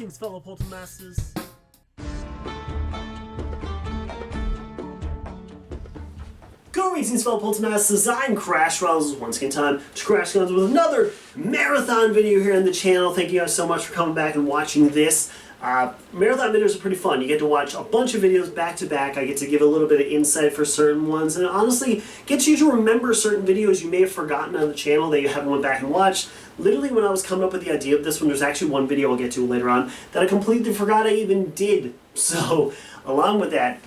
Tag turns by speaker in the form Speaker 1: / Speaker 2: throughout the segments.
Speaker 1: Greetings, fellow Poltermasters. Greetings, fellow Poltermasters. I'm Crash Rowsell. Once again, time to Crash Guns with another marathon video here on the channel. Thank you guys so much for coming back and watching this. Marathon videos are pretty fun. You get to watch a bunch of videos back to back. I get to give a little bit of insight for certain ones, and honestly, gets you to remember certain videos you may have forgotten on the channel that you haven't went back and watched. Literally, when I was coming up with the idea of this one, there's actually one video I'll get to later on that I completely forgot I even did. So, along with that,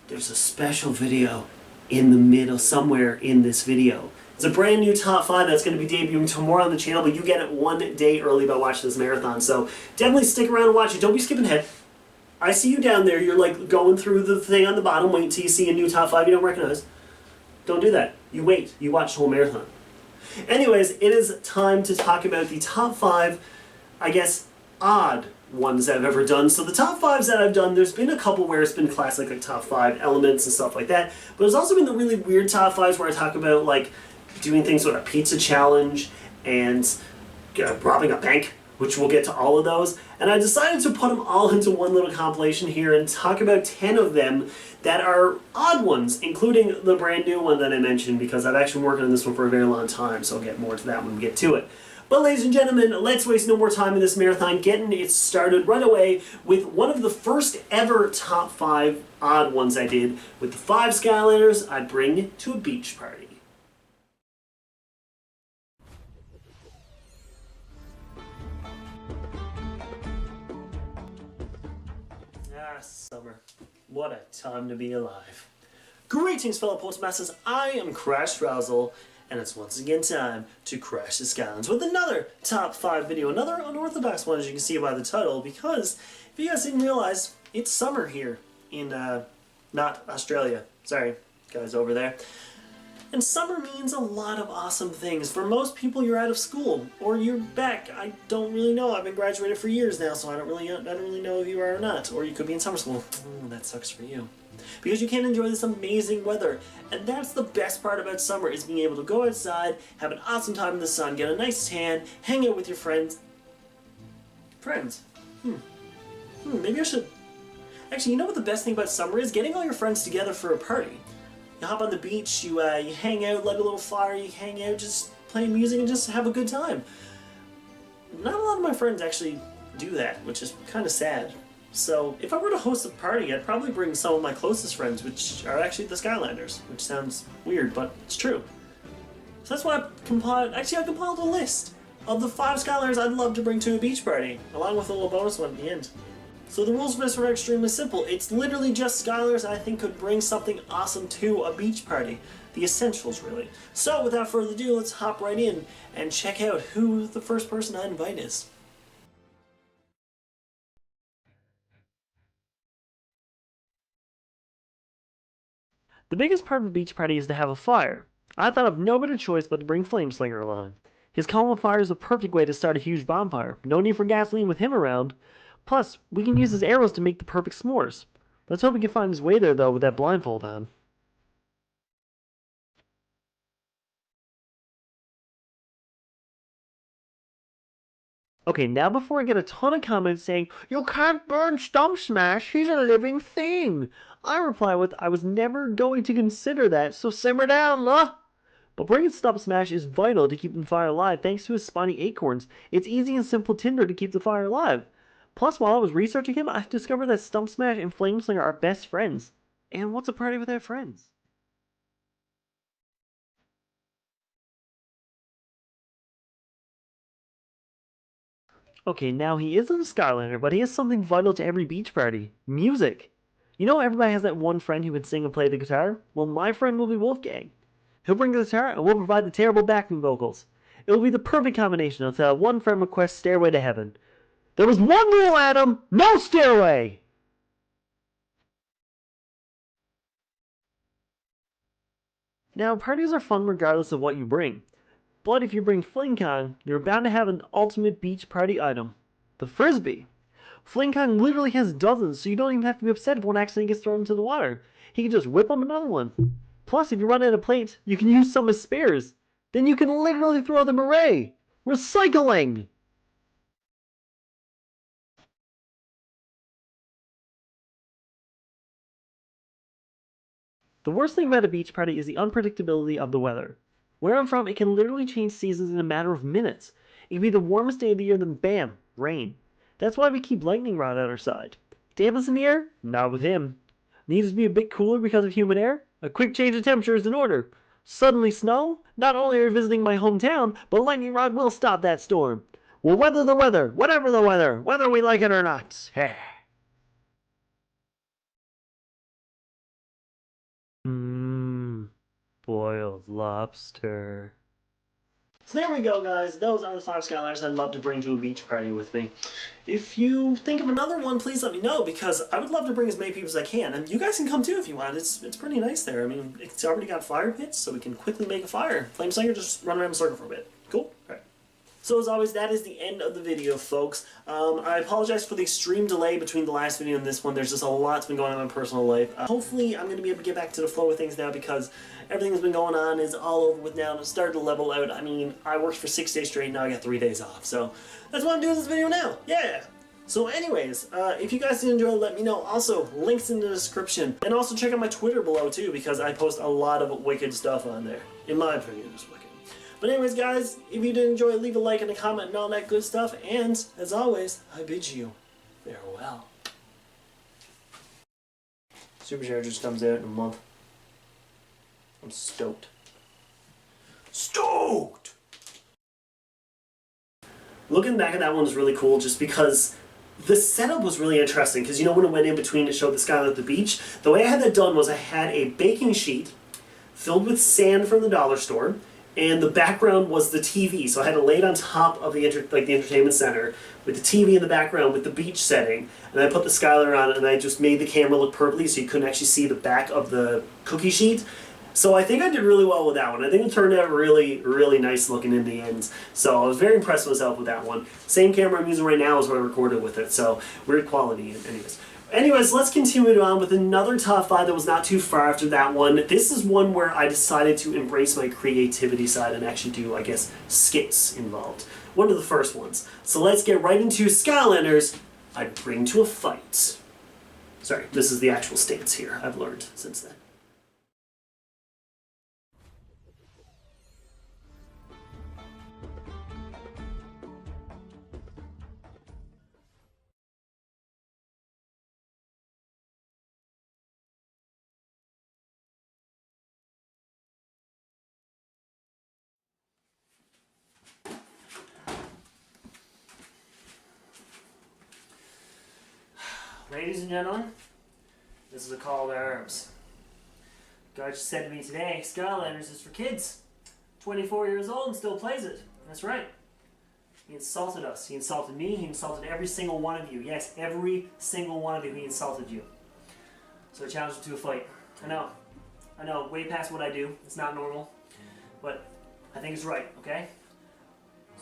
Speaker 1: there's a special video in the middle, somewhere in this video. It's a brand new top 5 that's going to be debuting tomorrow on the channel, but you get it one day early by watching this marathon. So definitely stick around and watch it. Don't be skipping ahead. I see you down there. You're like going through the thing on the bottom, waiting till you see a new top 5 you don't recognize. Don't do that. You wait. You watch the whole marathon. Anyways, it is time to talk about the top 5, I guess, odd ones that I've ever done. So the top 5s that I've done, there's been a couple where it's been classic, like top 5 elements and stuff like that. But there's also been the really weird top 5s where I talk about like doing things with a pizza challenge and robbing a bank, which we'll get to all of those. And I decided to put them all into one little compilation here and talk about 10 of them that are odd ones, including the brand new one that I mentioned, because I've actually been working on this one for a very long time, so I'll get more to that when we get to it. But ladies and gentlemen, let's waste no more time in this marathon, getting it started right away with one of the first ever top 5 odd ones I did with the 5 Skylanders I'd bring to a beach party. Ah, summer. What a time to be alive. Greetings, fellow Postmasters. I am Crash Rowsell, and it's once again time to crash the Skylanders with another top 5 video, another unorthodox one, as you can see by the title, because if you guys didn't realize, it's summer here in, not Australia. Sorry, guys over there. And summer means a lot of awesome things. For most people, you're out of school, or you're back. I don't really know. I've been graduated for years now, so I don't really know if you are or not. Or you could be in summer school. That sucks for you. Because you can't enjoy this amazing weather. And that's the best part about summer, is being able to go outside, have an awesome time in the sun, get a nice tan, hang out with your friends. Maybe I should... Actually, you know what the best thing about summer is? Getting all your friends together for a party. You hop on the beach, you hang out, light a little fire, you hang out, just play music and just have a good time. Not a lot of my friends actually do that, which is kind of sad. So if I were to host a party, I'd probably bring some of my closest friends, which are actually the Skylanders, which sounds weird, but it's true. So that's why I compiled a list of the 5 Skylanders I'd love to bring to a beach party, along with a little bonus one at the end. So the rules for this are extremely simple. It's literally just Skylanders I think could bring something awesome to a beach party. The essentials, really. So without further ado, let's hop right in and check out who the first person I invite is. The biggest part of a beach party is to have a fire. I thought of no better choice but to bring Flameslinger along. His column of fire is the perfect way to start a huge bonfire. No need for gasoline with him around. Plus, we can use his arrows to make the perfect s'mores. Let's hope he can find his way there, though, with that blindfold on. Okay, now before I get a ton of comments saying, "You can't burn Stump Smash, he's a living thing," I reply with, I was never going to consider that, so simmer down, lah! But bringing Stump Smash is vital to keep the fire alive thanks to his spawning acorns. It's easy and simple tinder to keep the fire alive. Plus, while I was researching him, I discovered that Stump Smash and Flameslinger are best friends. And what's a party without friends? Okay, now he isn't a Skylander, but he has something vital to every beach party. Music. You know everybody has that one friend who can sing and play the guitar? Well, my friend will be Wolfgang. He'll bring the guitar and we'll provide the terrible backing vocals. It will be the perfect combination until one friend requests Stairway to Heaven. There was one rule, Adam! No stairway! Now, parties are fun regardless of what you bring. But if you bring Fling Kong, you're bound to have an ultimate beach party item. The Frisbee. Fling Kong literally has dozens, so you don't even have to be upset if one accidentally gets thrown into the water. He can just whip up another one. Plus, if you run out of plates, you can use some as spares. Then you can literally throw them away. Recycling!
Speaker 2: The worst thing about a beach party is the unpredictability of the weather. Where I'm from, it can literally change seasons in a matter of minutes. It can be the warmest day of the year, then bam, rain. That's why we keep lightning rod at our side. Dampness in the air? Not with him. Needs to be a bit cooler because of humid air? A quick change of temperature is in order. Suddenly snow? Not only are you visiting my hometown, but lightning rod will stop that storm. We'll weather the weather, whatever the weather, whether we like it or not. Mmm, boiled lobster.
Speaker 1: So there we go, guys. Those are the 5 Skylanders I'd love to bring to a beach party with me. If you think of another one, please let me know, because I would love to bring as many people as I can. And you guys can come too if you want. It's pretty nice there. I mean, it's already got fire pits, so we can quickly make a fire. Flame Slinger, just run around in a circle for a bit. Cool? Alright. So as always, that is the end of the video, folks. I apologize for the extreme delay between the last video and this one. There's just a lot that's been going on in my personal life. Hopefully, I'm going to be able to get back to the flow of things now, because everything that's been going on is all over with now, and it's starting to level out. I mean, I worked for 6 days straight, now I got 3 days off. So that's why I'm doing this video now. Yeah! So anyways, if you guys did enjoy, let me know. Also, links in the description. And also check out my Twitter below too, because I post a lot of wicked stuff on there. In my opinion, it's wicked. But anyways, guys, if you did enjoy, leave a like and a comment and all that good stuff. And, as always, I bid you farewell. Supercharger just comes out in a month. I'm stoked. Stoked! Looking back at that one was really cool, just because the setup was really interesting. Because, you know, when it went in between to show the skyline at the beach, the way I had that done was I had a baking sheet filled with sand from the dollar store, and the background was the TV. So I had it laid on top of the entertainment center with the TV in the background with the beach setting, and I put the Skylar on it, and I just made the camera look perfectly so you couldn't actually see the back of the cookie sheet. So I think I did really well with that one. I think it turned out really, really nice looking in the end. So I was very impressed with myself with that one. Same camera I'm using right now is what I recorded with it, so weird quality anyways. Anyways, let's continue on with another top 5 that was not too far after that one. This is one where I decided to embrace my creativity side and actually do, I guess, skits involved. One of the first ones. So let's get right into Skylanders I'd bring to a fight. Sorry, this is the actual stance here. I've learned since then. Ladies and gentlemen, this is a call to arms. God just said to me today, Skylanders is for kids. 24 years old and still plays it. That's right. He insulted us. He insulted me. He insulted every single one of you. Yes, every single one of you, he insulted you. So I challenged him to a fight. I know, way past what I do. It's not normal. But I think it's right, okay?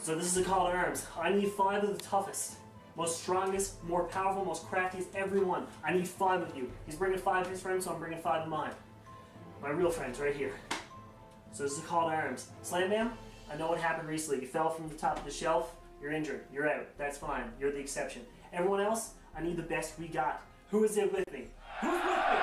Speaker 1: So this is a call to arms. I need 5 of the toughest, most strongest, more powerful, most craftiest, everyone. I need 5 of you. He's bringing 5 of his friends, so I'm bringing 5 of mine. My real friends, right here. So this is a call to arms. Slam Bam, I know what happened recently. You fell from the top of the shelf. You're injured. You're out. That's fine. You're the exception. Everyone else, I need the best we got. Who is it with me? Who's with me?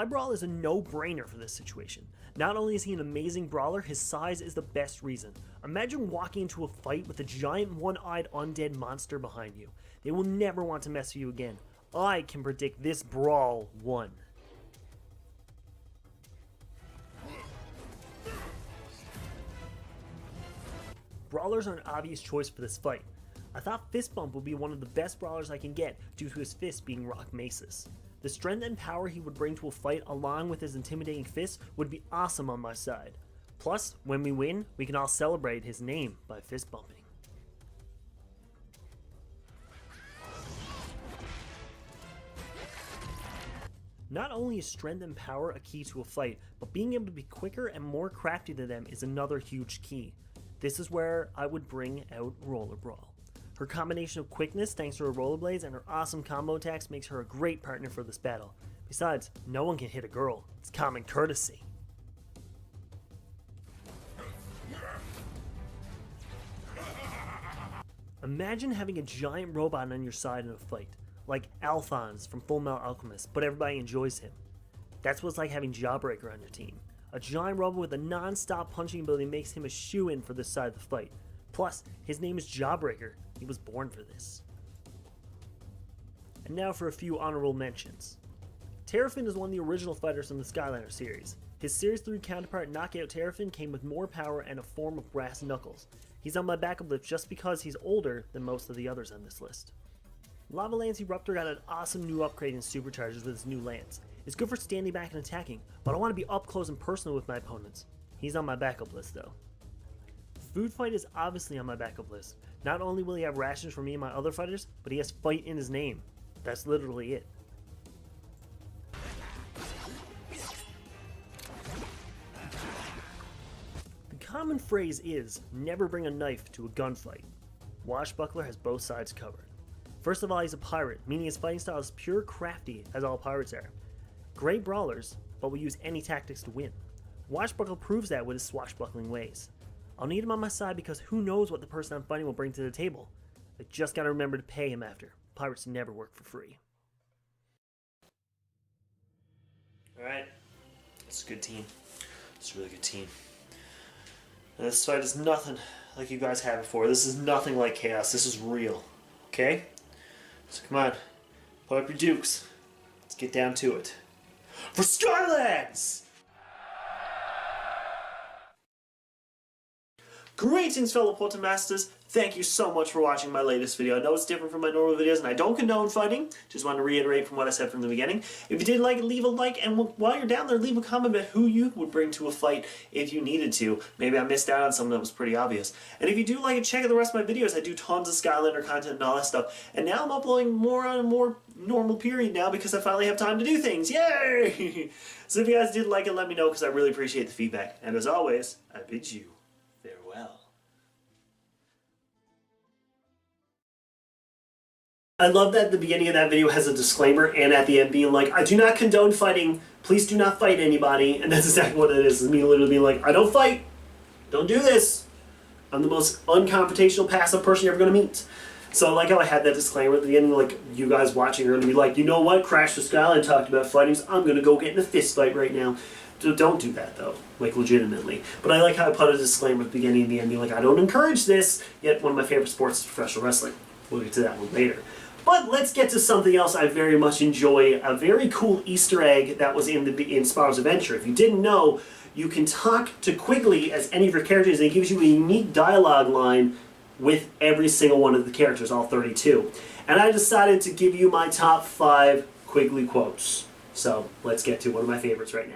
Speaker 1: Brawl is a no-brainer for this situation. Not only is he an amazing brawler, his size is the best reason. Imagine walking into a fight with a giant one-eyed undead monster behind you. They will never want to mess with you again. I can predict this brawl won. Brawlers are an obvious choice for this fight. I thought Fist Bump would be one of the best brawlers I can get due to his fists being rock maces. The strength and power he would bring to a fight along with his intimidating fists would be awesome on my side. Plus, when we win, we can all celebrate his name by fist bumping. Not only is strength and power a key to a fight, but being able to be quicker and more crafty than them is another huge key. This is where I would bring out Roller Brawl. Her combination of quickness thanks to her rollerblades and her awesome combo attacks makes her a great partner for this battle. Besides, no one can hit a girl. It's common courtesy.
Speaker 2: Imagine having a giant robot on your side in a fight, like Alphonse from Full Metal Alchemist, but everybody enjoys him. That's what it's like having Jawbreaker on your team. A giant robot with a non-stop punching ability makes him a shoo-in for this side of the fight. Plus, his name is Jawbreaker. He was born for this. And now for a few honorable mentions. Terrafin is one of the original fighters from the Skylanders series. His Series 3 counterpart Knockout Terrafin came with more power and a form of brass knuckles. He's on my backup list just because he's older than most of the others on this list. Lava Lance Eruptor got an awesome new upgrade in supercharges with his new lance. It's good for standing back and attacking, but I want to be up close and personal with my opponents. He's on my backup list though. Food Fight is obviously on my backup list. Not only will he have rations for me and my other fighters, but he has fight in his name. That's literally it. The common phrase is, never bring a knife to a gunfight. Washbuckler has both sides covered. First of all, he's a pirate, meaning his fighting style is pure crafty, as all pirates are. Great brawlers, but will use any tactics to win. Washbuckler proves that with his swashbuckling ways. I'll need him on my side because who knows what the person I'm fighting will bring to the table. I just gotta remember to pay him after. Pirates never work for free.
Speaker 1: Alright. It's a good team. It's a really good team. And this fight is nothing like you guys had before. This is nothing like Chaos. This is real. Okay? So come on. Put up your dukes. Let's get down to it. For Skylanders! Greetings, fellow Portal Masters. Thank you so much for watching my latest video. I know it's different from my normal videos, and I don't condone fighting. Just want to reiterate from what I said from the beginning. If you did like it, leave a like, and while you're down there, leave a comment about who you would bring to a fight if you needed to. Maybe I missed out on something that was pretty obvious. And if you do like it, check out the rest of my videos. I do tons of Skylander content and all that stuff. And now I'm uploading more on a more normal period now because I finally have time to do things. Yay! So if you guys did like it, let me know because I really appreciate the feedback. And as always, I bid you farewell. I love that the beginning of that video has a disclaimer and at the end being like, I do not condone fighting, please do not fight anybody, and that's exactly what it is. It's me literally being like, I don't fight, don't do this. I'm the most unconfrontational, passive person you're ever going to meet. So I like how I had that disclaimer at the beginning, like you guys watching are going to be like, you know what, Crash the Skyline talked about fighting, so I'm going to go get in a fist fight right now. Don't do that though, like legitimately. But I like how I put a disclaimer at the beginning and the end being like, I don't encourage this, yet one of my favorite sports is professional wrestling. We'll get to that one later. But let's get to something else I very much enjoy. A very cool Easter egg that was in Spyro's Adventure. If you didn't know, you can talk to Quigley as any of your characters, and it gives you a unique dialogue line with every single one of the characters, all 32. And I decided to give you my top 5 Quigley quotes. So let's get to one of my favorites right now.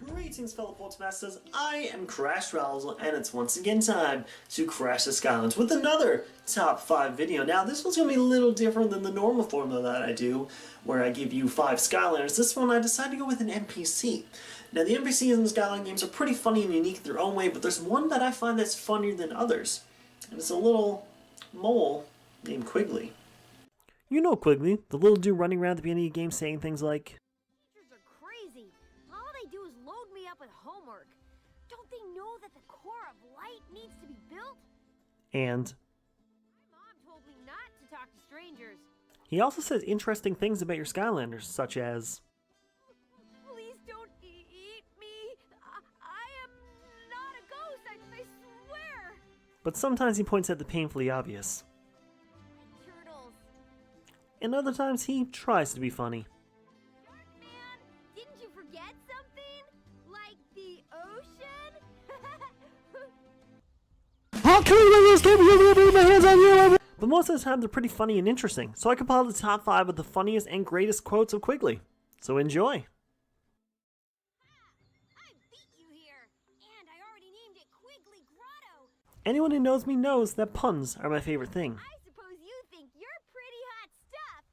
Speaker 1: Greetings, fellow Portmasters. I am Crash Rowsell, and it's once again time to crash the Skylanders with another top 5 video. Now, this one's going to be a little different than the normal formula that I do, where I give you 5 Skylanders. This one, I decided to go with an NPC. Now, the NPCs in the Skyland games are pretty funny and unique in their own way, but there's one that I find that's funnier than others. And it's a little mole named Quigley.
Speaker 2: You know Quigley, the little dude running around at the beginning of the game saying things like,
Speaker 3: Teachers are crazy. All they do is load me up with homework. Don't they know that the core of light needs to be built?
Speaker 2: and
Speaker 3: My mom told me not to talk to strangers.
Speaker 2: he also says interesting things about your Skylanders, such as,
Speaker 3: Please don't eat me. I am not a ghost, I swear.
Speaker 2: but sometimes he points at the painfully obvious.
Speaker 3: Turtles.
Speaker 2: And other times he tries to be funny.
Speaker 3: Man, didn't you forget something? Like the ocean?
Speaker 2: How can you just put my hands on you? But most of the time they're pretty funny and interesting, so I compiled the top 5 of the funniest and greatest quotes of Quigley. So enjoy.
Speaker 3: I beat you here, and I already named it Quigley Grotto.
Speaker 2: Anyone who knows me knows that puns are my favorite thing.
Speaker 3: I suppose you think you're pretty hot stuff.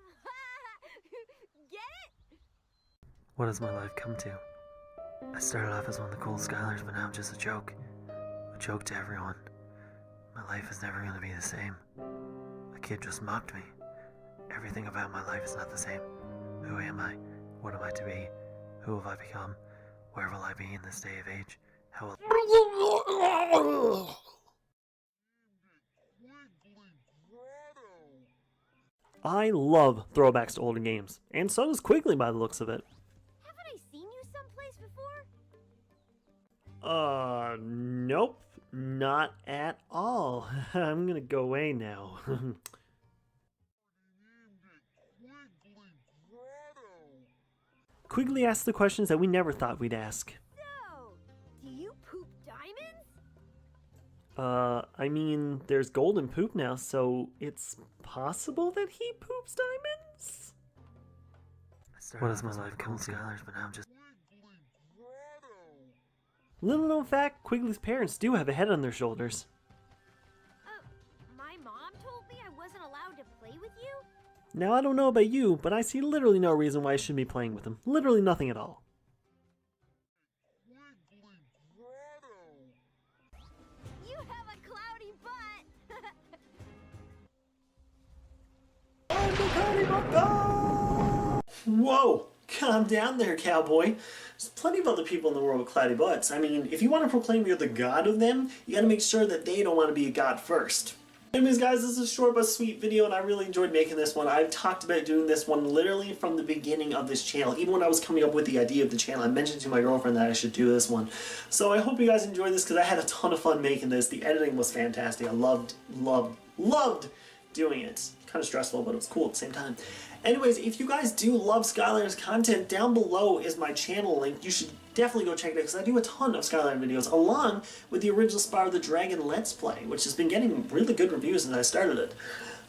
Speaker 3: Get it?
Speaker 2: What has my life come to? I started off as one of the cool Skylers, but now I'm just a joke. A joke to everyone. My life is never going to be the same. A kid just mocked me. Everything about my life is not the same. Who am I? What am I to be? Who have I become? Where will I be in this day of age? How will... I love throwbacks to older games, and so does Quigley by the looks of it.
Speaker 3: Haven't I seen you someplace before?
Speaker 2: Nope, not at all. I'm gonna go away now. Quigley asks the questions that we never thought we'd ask.
Speaker 3: So, do you poop diamonds?
Speaker 2: I mean, there's golden poop now, so it's possible that he poops diamonds? What is my life called, Skylanders, but now I'm just... Little known fact, Quigley's parents do have a head on their shoulders.
Speaker 3: My mom told me I wasn't allowed to play with you?
Speaker 2: Now, I don't know about you, but I see literally no reason why I shouldn't be playing with him. Literally nothing at all.
Speaker 3: You have a cloudy butt!
Speaker 1: Whoa! Calm down there, cowboy. There's plenty of other people in the world with cloudy butts. I mean, if you want to proclaim you're the god of them, you gotta make sure that they don't want to be a god first. Anyways, guys, this is a short but sweet video, and I really enjoyed making this one. I've talked about doing this one literally from the beginning of this channel. Even when I was coming up with the idea of the channel, I mentioned to my girlfriend that I should do this one. So I hope you guys enjoyed this, because I had a ton of fun making this. The editing was fantastic. I loved doing it. Kind of stressful, but it was cool at the same time. Anyways, if you guys do love Skylanders content, down below is my channel link. You should definitely go check it out, because I do a ton of Skylanders videos, along with the original Spyro the Dragon Let's Play, which has been getting really good reviews since I started it.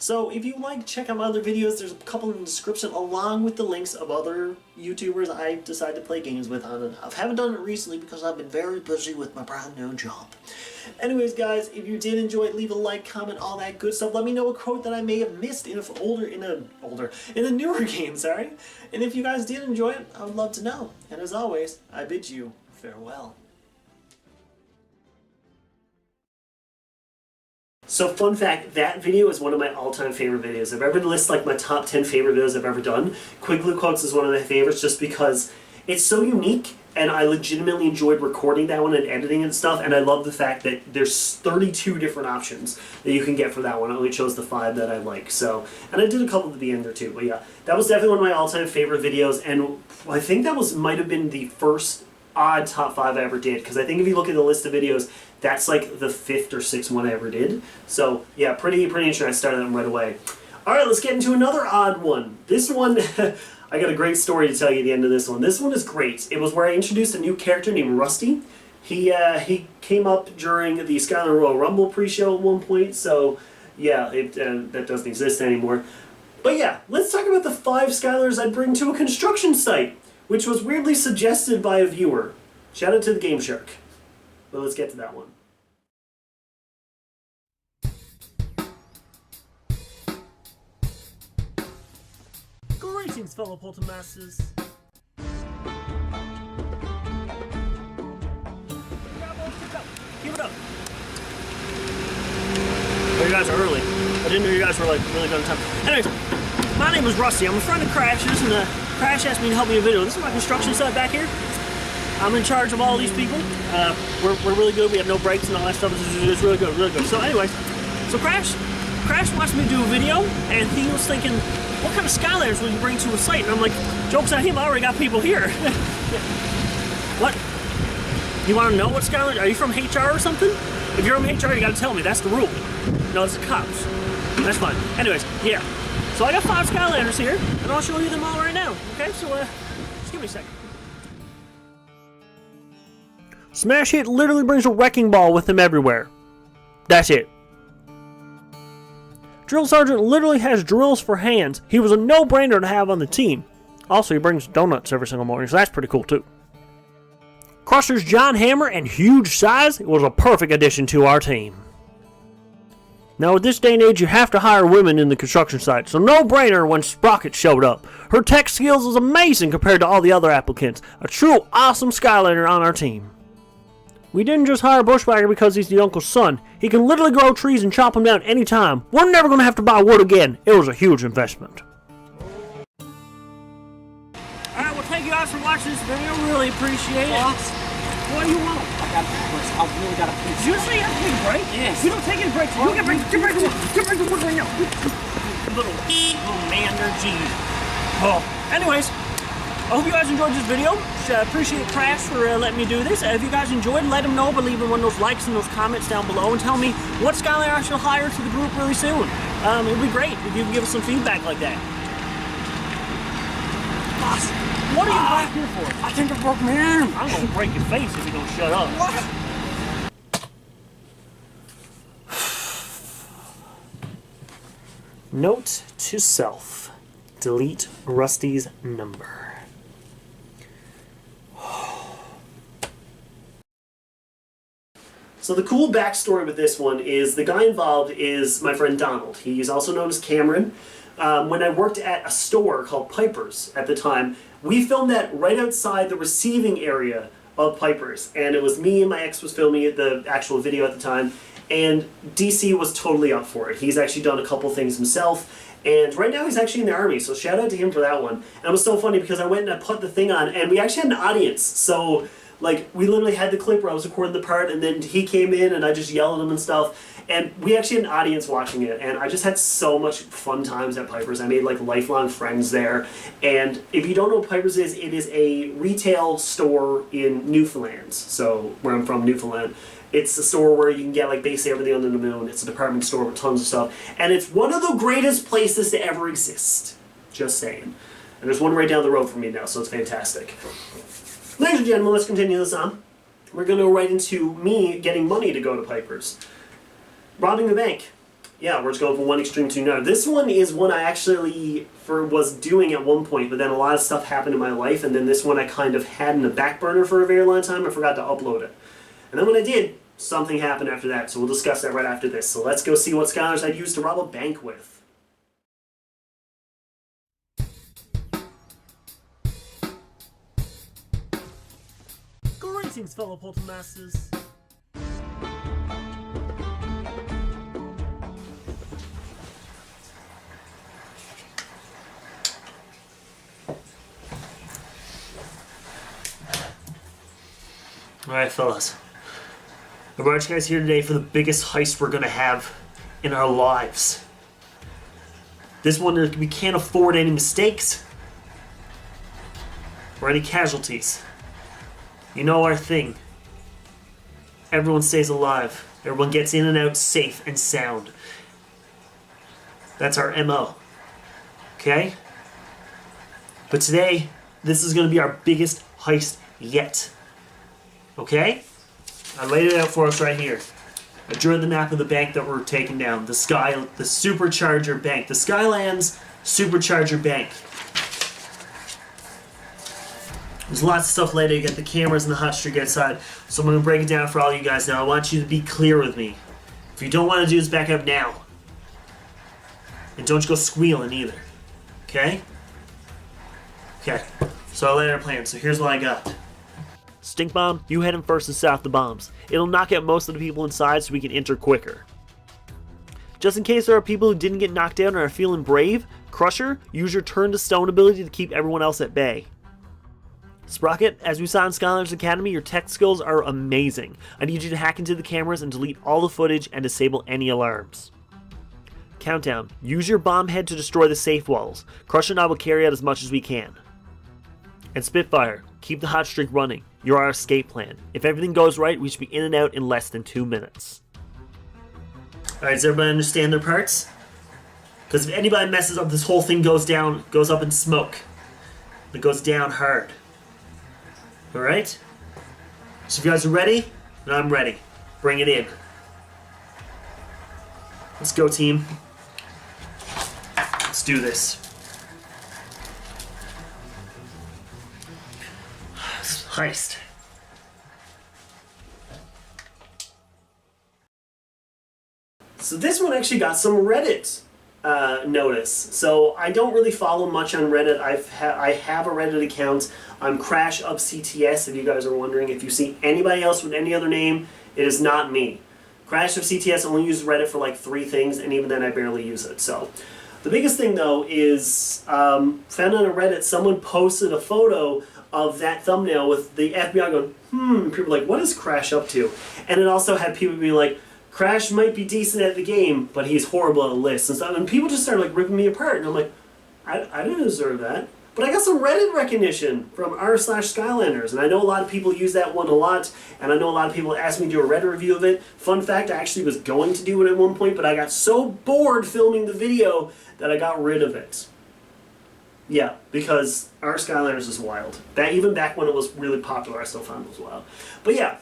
Speaker 1: So if you like, check out my other videos. There's a couple in the description, along with the links of other YouTubers I decided to play games with on and off. Haven't done it recently because I've been very busy with my brand new job. Anyways, guys, if you did enjoy it, leave a like, comment, all that good stuff. Let me know a quote that I may have missed in a newer game, sorry. And if you guys did enjoy it, I would love to know. And as always, I bid you farewell. So fun fact, that video is one of my all-time favorite videos. If I ever list like my top 10 favorite videos I've ever done, Quigley Quotes is one of my favorites, just because it's so unique, and I legitimately enjoyed recording that one and editing and stuff, and I love the fact that there's 32 different options that you can get for that one. I only chose the 5 that I like, so, and I did a couple at the end there too, but yeah, that was definitely one of my all-time favorite videos, and I think that might have been the first odd top 5 I ever did, because I think if you look at the list of videos, that's like the 5th or 6th one I ever did. So yeah, pretty interesting. I started them right away. Alright, let's get into another odd one. This one, I got a great story to tell you at the end of this one. This one is great. It was where I introduced a new character named Rusty. He came up during the Skylanders Royal Rumble pre-show at one point, so yeah, that doesn't exist anymore. But yeah, let's talk about the 5 Skylanders I'd bring to a construction site, which was weirdly suggested by a viewer. Shout out to the Game Shark. But let's get to that one. Greetings, fellow Poltermasters. Keep it up. Oh, you guys are early. I didn't know you guys were like really good on time. Anyways, my name is Rusty. I'm a friend of Crash's, and Crash asked me to help me in a video. This is my construction site back here. I'm in charge of all these people. We're really good. We have no breaks and all that stuff. It's really good, really good. So anyways, so Crash wants me to do a video, and he was thinking, what kind of Skylanders will you bring to a site? And I'm like, joke's on him, I already got people here. What? You want to know what Skylanders? Are you from HR or something? If you're from HR, you got to tell me. That's the rule. No, it's the cops. That's fine. Anyways, yeah. So I got 5 Skylanders here, and I'll show you them all right now. Okay, so just give me a second. Smash Hit literally brings a wrecking ball with him everywhere. That's it. Drill Sergeant literally has drills for hands. He was a no-brainer to have on the team. Also, he brings donuts every single morning, so that's pretty cool too. Crusher's John Hammer and huge size was a perfect addition to our team. Now, at this day and age, you have to hire women in the construction site, so no-brainer when Sprocket showed up. Her tech skills was amazing compared to all the other applicants. A true awesome Skylander on our team. We didn't just hire Bushwhacker because he's the uncle's son. He can literally grow trees and chop them down anytime. We're never going to have to buy wood again. It was a huge investment. Alright, well, thank you guys
Speaker 2: guys for watching this video. Really appreciate it.
Speaker 4: Boss,
Speaker 2: What do you want?
Speaker 4: I really got a piece.
Speaker 2: Seriously, you have to take a break?
Speaker 4: Yes.
Speaker 2: We don't take any breaks. You get break to work right now. Little man, there, geez. Oh, anyways, I hope you guys enjoyed this video. Appreciate Crash for letting me do this. If you guys enjoyed, let him know by leaving one of those likes and those comments down below and tell me what Skylander I should hire to the group really soon. It would be great if you can give us some feedback like that. Boss, what are you back here for?
Speaker 4: I think I broke my arm.
Speaker 2: I'm gonna break your face if you don't shut up.
Speaker 4: What?
Speaker 1: Note to self. Delete Rusty's number. So the cool backstory with this one is the guy involved is my friend Donald. He's also known as Cameron. When I worked at a store called Piper's at the time, we filmed that right outside the receiving area of Piper's. And it was me and my ex was filming it, the actual video at the time. And DC was totally up for it. He's actually done a couple things himself. And right now he's actually in the Army, so shout out to him for that one. And it was so funny because I went and I put the thing on, and we actually had an audience. So, like, we literally had the clip where I was recording the part, and then he came in, and I just yelled at him and stuff. And we actually had an audience watching it, and I just had so much fun times at Piper's. I made, like, lifelong friends there. And if you don't know what Piper's is, it is a retail store in Newfoundland. So, where I'm from, Newfoundland. It's a store where you can get like basically everything under the moon. It's a department store with tons of stuff. And it's one of the greatest places to ever exist. Just saying. And there's one right down the road from me now, so it's fantastic. Ladies and gentlemen, let's continue this on. We're going to go right into me getting money to go to Piper's. Robbing the bank. Yeah, we're just going from one extreme to another. This one is one I actually was doing at one point, but then a lot of stuff happened in my life, and then this one I kind of had in the back burner for a very long time. I forgot to upload it. And then when I did, something happened after that, so we'll discuss that right after this. So let's go see what Skylanders I'd use to rob a bank with. Greetings, fellow Poltermasters. Alright, fellas. I brought you guys here today for the biggest heist we're going to have in our lives. This one, we can't afford any mistakes or any casualties. You know our thing. Everyone stays alive. Everyone gets in and out safe and sound. That's our MO. Okay? But today, this is going to be our biggest heist yet. Okay? I laid it out for us right here. I drew the map of the bank that we're taking down. The Supercharger Bank. The Skylands Supercharger Bank. There's lots of stuff later. You got the cameras and the hot streak outside. So I'm going to break it down for all you guys now. I want you to be clear with me. If you don't want to do this, back up now. And don't go squealing either. Okay? Okay. So I laid out a plan. So here's what I got. Stink Bomb, you head in first and set off the bombs. It'll knock out most of the people inside so we can enter quicker. Just in case there are people who didn't get knocked down and are feeling brave, Crusher, use your turn to stone ability to keep everyone else at bay. Sprocket, as we saw in Skylanders Academy, your tech skills are amazing. I need you to hack into the cameras and delete all the footage and disable any alarms. Countdown, use your bomb head to destroy the safe walls. Crusher and I will carry out as much as we can. And Spitfire, keep the hot streak running. You're our escape plan. If everything goes right, we should be in and out in less than 2 minutes. Alright, does everybody understand their parts? Because if anybody messes up, this whole thing goes up in smoke. It goes down hard. Alright? So if you guys are ready, then I'm ready. Bring it in. Let's go, team. Let's do this. Heist. So this one actually got some Reddit notice. So I don't really follow much on Reddit. I have a Reddit account. I'm Crash of CTS. If you guys are wondering, if you see anybody else with any other name, it is not me. Crash of CTS only uses Reddit for like 3 things, and even then I barely use it. So The biggest thing, though, is found on a Reddit, someone posted a photo of that thumbnail with the FBI going, people were like, what is Crash up to? And it also had people being like, Crash might be decent at the game, but he's horrible at lists and stuff. And people just started like ripping me apart, and I'm like, I didn't deserve that. But I got some Reddit recognition from r/Skylanders, and I know a lot of people use that one a lot, and I know a lot of people asked me to do a Reddit review of it. Fun fact, I actually was going to do it at one point, but I got so bored filming the video that I got rid of it. Yeah, because r/Skylanders is wild. Even back when it was really popular, I still found it was wild. But yeah,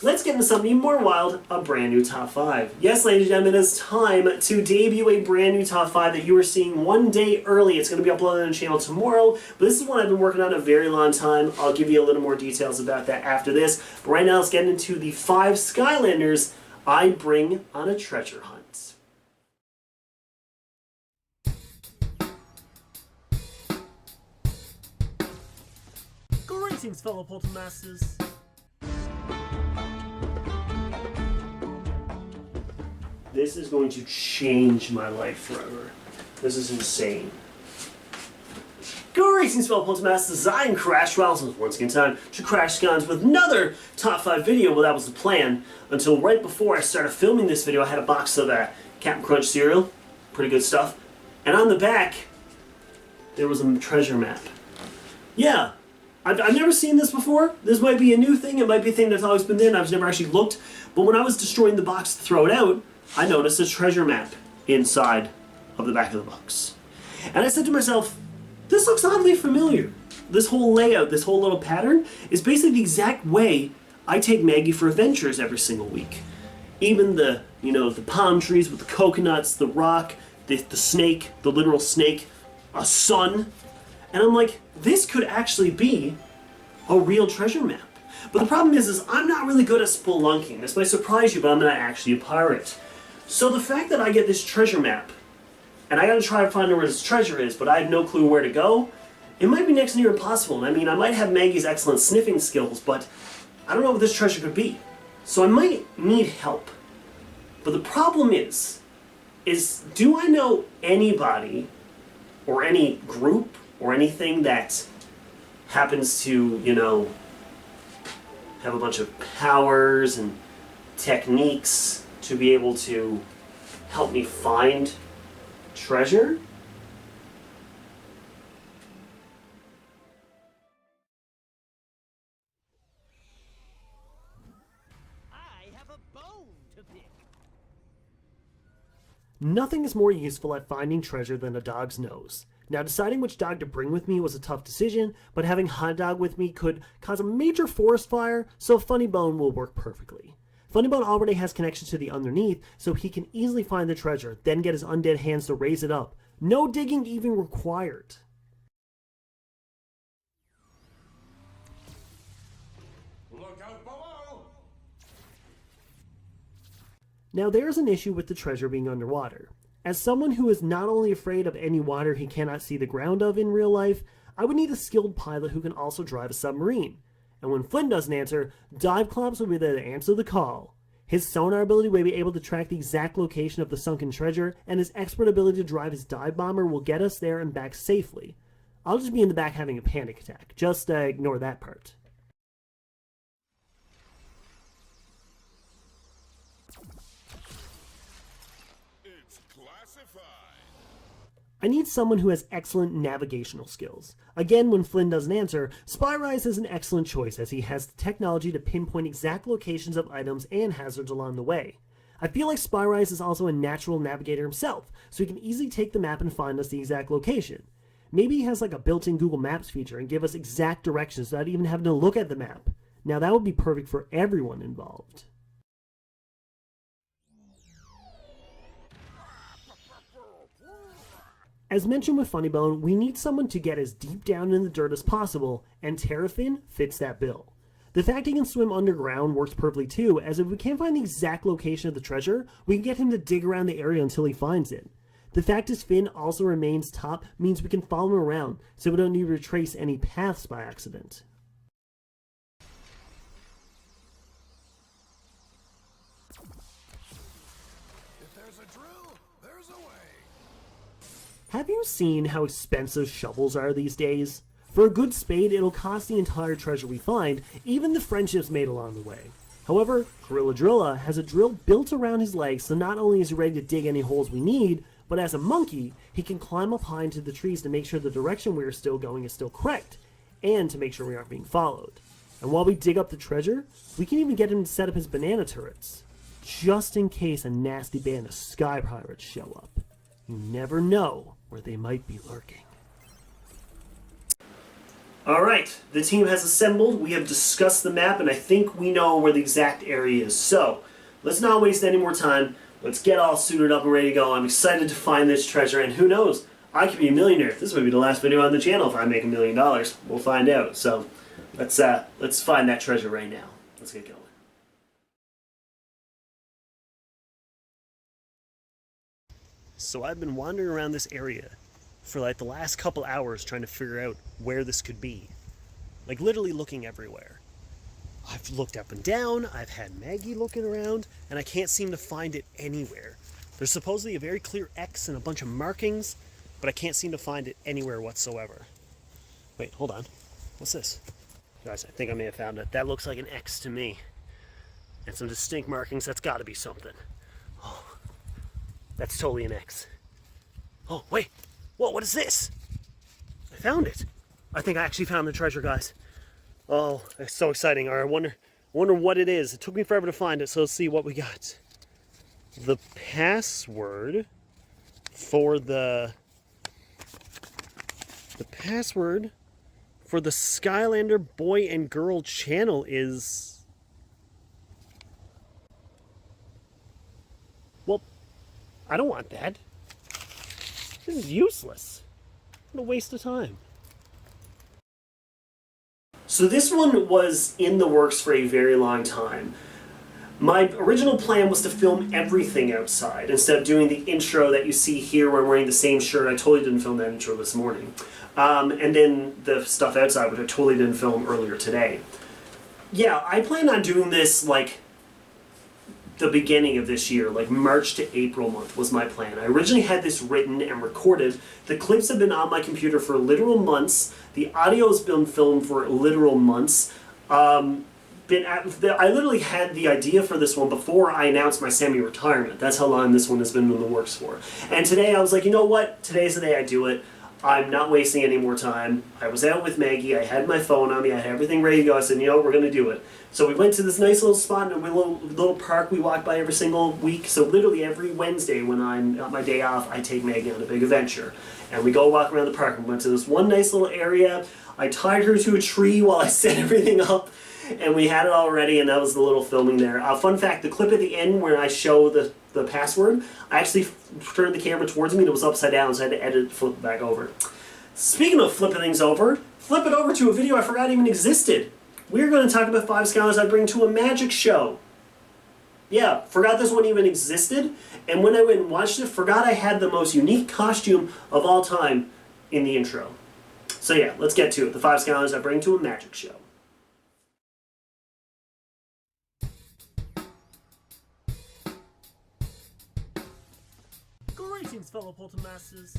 Speaker 1: let's get into something even more wild, a brand new Top 5. Yes, ladies and gentlemen, it is time to debut a brand new Top 5 that you are seeing one day early. It's going to be uploaded on the channel tomorrow, but this is one I've been working on a very long time. I'll give you a little more details about that after this. But right now, let's get into the 5 Skylanders I bring on a treasure hunt. Greetings, fellow Poltermasters. This is going to change my life forever. This is insane. Greetings, fellow Poltermasters. I am Rowsell. Once again, time to crash guns with another Top 5 video. Well, that was the plan. Until right before I started filming this video, I had a box of Captain Crunch cereal. Pretty good stuff. And on the back, there was a treasure map. Yeah. I've never seen this before. This might be a new thing. It might be a thing that's always been there and I've never actually looked. But when I was destroying the box to throw it out, I noticed a treasure map inside of the back of the box. And I said to myself, this looks oddly familiar. This whole layout, this whole little pattern is basically the exact way I take Maggie for adventures every single week. Even the palm trees with the coconuts, the rock, the snake, the literal snake, a sun. And I'm like, this could actually be a real treasure map. But the problem is I'm not really good at spelunking. This might surprise you, but I'm not actually a pirate. So the fact that I get this treasure map, and I gotta try to find out where this treasure is, but I have no clue where to go, it might be next to near impossible. I mean, I might have Maggie's excellent sniffing skills, but I don't know what this treasure could be. So I might need help. But the problem is do I know anybody, or any group, or anything that happens to, have a bunch of powers and techniques to be able to help me find treasure?
Speaker 5: I have a bone to pick.
Speaker 2: Nothing is more useful at finding treasure than a dog's nose. Now, deciding which dog to bring with me was a tough decision, but having Hot Dog with me could cause a major forest fire, so Funny Bone will work perfectly. Funny Bone already has connection to the underneath, so he can easily find the treasure, then get his undead hands to raise it up. No digging even required.
Speaker 6: Look out below!
Speaker 2: Now, there's an issue with the treasure being underwater. As someone who is not only afraid of any water he cannot see the ground of in real life, I would need a skilled pilot who can also drive a submarine. And when Flynn doesn't answer, Dive Clops will be there to answer the call. His sonar ability will be able to track the exact location of the sunken treasure, and his expert ability to drive his dive bomber will get us there and back safely. I'll just be in the back having a panic attack. Just ignore that part.
Speaker 6: It's classified.
Speaker 2: I need someone who has excellent navigational skills. Again, when Flynn doesn't answer, Spyrise is an excellent choice as he has the technology to pinpoint exact locations of items and hazards along the way. I feel like Spyrise is also a natural navigator himself, so he can easily take the map and find us the exact location. Maybe he has like a built-in Google Maps feature and give us exact directions without even having to look at the map. Now that would be perfect for everyone involved. As mentioned with Funny Bone, we need someone to get as deep down in the dirt as possible, and Terrafin fits that bill. The fact he can swim underground works perfectly too, as if we can't find the exact location of the treasure, we can get him to dig around the area until he finds it. The fact his fin also remains top means we can follow him around, so we don't need to retrace any paths by accident.
Speaker 6: If there's a drill, there's a way.
Speaker 1: Have you seen how expensive shovels are these days? For a good spade, it'll cost the entire treasure we find, even the friendships made along the way. However, Gorilla Drilla has a drill built around his legs, so not only is he ready to dig any holes we need, but as a monkey, he can climb up high into the trees to make sure the direction we are still going is still correct, and to make sure we aren't being followed. And while we dig up the treasure, we can even get him to set up his banana turrets, just in case a nasty band of sky pirates show up. You never know where they might be lurking. Alright, the team has assembled, we have discussed the map, and I think we know where the exact area is. So, let's not waste any more time. Let's get all suited up and ready to go. I'm excited to find this treasure, and who knows, I could be a millionaire. This might be the last video on the channel if I make $1 million. We'll find out. So, let's find that treasure right now. Let's get going. So I've been wandering around this area for like the last couple hours trying to figure out where this could be. Like literally looking everywhere. I've looked up and down, I've had Maggie looking around, and I can't seem to find it anywhere. There's supposedly a very clear X and a bunch of markings, but I can't seem to find it anywhere whatsoever. Wait, hold on. What's this? Guys, I think I may have found it. That looks like an X to me. And some distinct markings, that's gotta be something. Oh, that's totally an X. Oh, wait. Whoa, what is this? I found it. I think I actually found the treasure, guys. Oh, it's so exciting. All right, I wonder what it is. It took me forever to find it, so let's see what we got. The password for the Skylander boy and girl channel is... Well, I don't want that. This is useless. What a waste of time. So this one was in the works for a very long time. My original plan was to film everything outside instead of doing the intro that you see here where I'm wearing the same shirt. I totally didn't film that intro this morning. And then the stuff outside, which I totally didn't film earlier today. Yeah, I planned on doing this like the beginning of this year, like March to April month was my plan. I originally had this written and recorded. The clips have been on my computer for literal months. The audio's been filmed for literal months. I literally had the idea for this one before I announced my semi-retirement. That's how long this one has been in the works for. And today I was like, you know what? Today's the day I do it. I'm not wasting any more time. I was out with Maggie. I had my phone on me. I had everything ready to go. I said, you know, we're going to do it. So we went to this nice little spot in a little park we walk by every single week. So literally every Wednesday when I'm on my day off, I take Maggie on a big adventure. And we go walk around the park. We went to this one nice little area. I tied her to a tree while I set everything up. And we had it all ready, and that was the little filming there. Fun fact, the clip at the end where I show the password, I actually turned the camera towards me and it was upside down, so I had to edit it, flip it back over. Speaking of flipping things over, flip it over to a video I forgot even existed. We're going to talk about 5 Skylanders I bring to a magic show. Yeah, forgot this one even existed, and when I went and watched it, forgot I had the most unique costume of all time in the intro. So yeah, let's get to it. The 5 Skylanders I bring to a magic show. Greetings, fellow Poltermasters.